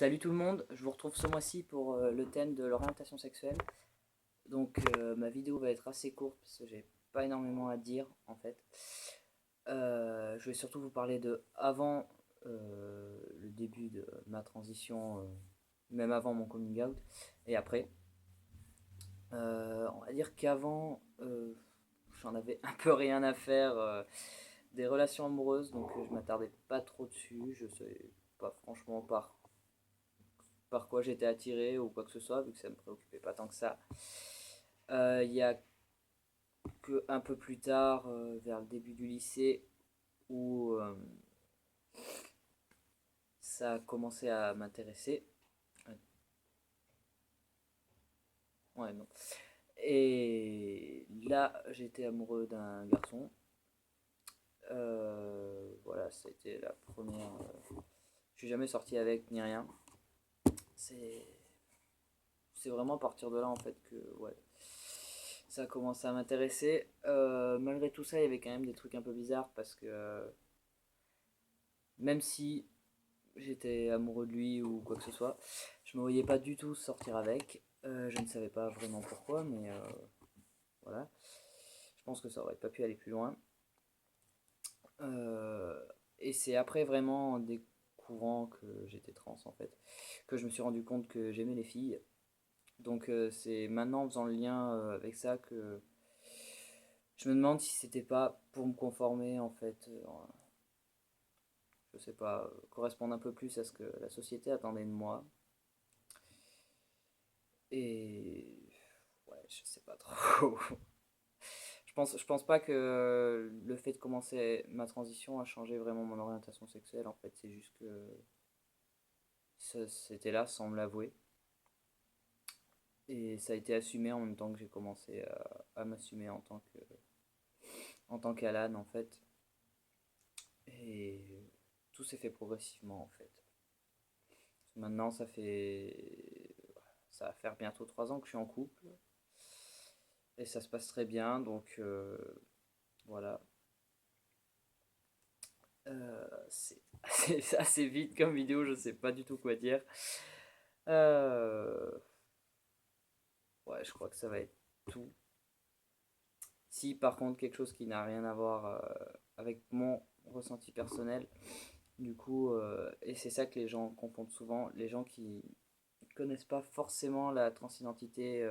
Salut tout le monde, je vous retrouve ce mois-ci pour le thème de l'orientation sexuelle. Donc ma vidéo va être assez courte parce que j'ai pas énormément à dire en fait. Je vais surtout vous parler de avant le début de ma transition, même avant mon coming out, et après. On va dire qu'avant, j'en avais un peu rien à faire des relations amoureuses, donc je m'attardais pas trop dessus. Je sais pas franchement par quoi j'étais attiré ou quoi que ce soit, vu que ça me préoccupait pas tant que ça. Il y a que un peu plus tard, vers le début du lycée, où ça a commencé à m'intéresser. Ouais, non. Et là, j'étais amoureux d'un garçon. Voilà, c'était la première. Je suis jamais sorti avec ni rien. C'est c'est vraiment à partir de là en fait que ouais, ça a commencé à m'intéresser. Malgré tout ça, il y avait quand même des trucs un peu bizarres parce que même si j'étais amoureux de lui ou quoi que ce soit, je me voyais pas du tout sortir avec. Je ne savais pas vraiment pourquoi, mais voilà. Je pense que ça aurait pas pu aller plus loin. Euh, et c'est après vraiment en découvrant que j'étais trans en fait, que je me suis rendu compte que j'aimais les filles. Donc c'est maintenant en faisant le lien avec ça que je me demande si c'était pas pour me conformer en fait, je sais pas, correspondre un peu plus à ce que la société attendait de moi. Et ouais, je sais pas trop. Je pense pas que le fait de commencer ma transition a changé vraiment mon orientation sexuelle. En fait, c'est juste que c'était là sans me l'avouer. Et ça a été assumé en même temps que j'ai commencé à m'assumer en tant qu'Alan en fait. Et tout s'est fait progressivement en fait. Maintenant, ça va faire bientôt 3 ans que je suis en couple et ça se passe très bien. Donc voilà, c'est assez vite comme vidéo, je sais pas du tout quoi dire. Euh, ouais, je crois que ça va être tout. Si par contre quelque chose qui n'a rien à voir avec mon ressenti personnel, du coup, et c'est ça que les gens confondent souvent, les gens qui connaissent pas forcément la transidentité,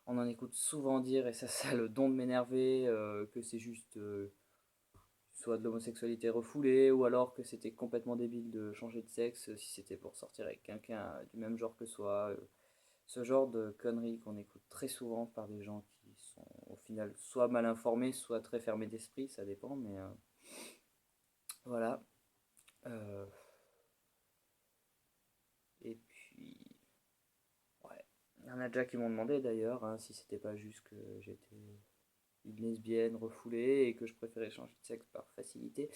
on en écoute souvent dire, et ça a le don de m'énerver, que c'est juste soit de l'homosexualité refoulée, ou alors que c'était complètement débile de changer de sexe si c'était pour sortir avec quelqu'un du même genre que soi. Ce genre de conneries qu'on écoute très souvent par des gens qui sont au final soit mal informés, soit très fermés d'esprit, ça dépend, mais voilà. Euh, et puis, ouais. Il y en a déjà qui m'ont demandé d'ailleurs hein, si c'était pas juste que j'étais une lesbienne refoulée et que je préférais changer de sexe par facilité.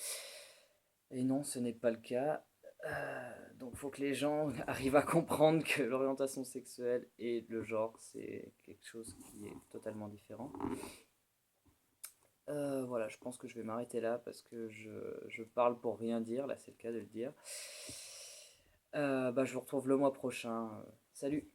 Et non, ce n'est pas le cas. Donc il faut que les gens arrivent à comprendre que l'orientation sexuelle et le genre, c'est quelque chose qui est totalement différent. Voilà, je pense que je vais m'arrêter là parce que je parle pour rien dire, là c'est le cas de le dire. Bah, je vous retrouve le mois prochain. Salut!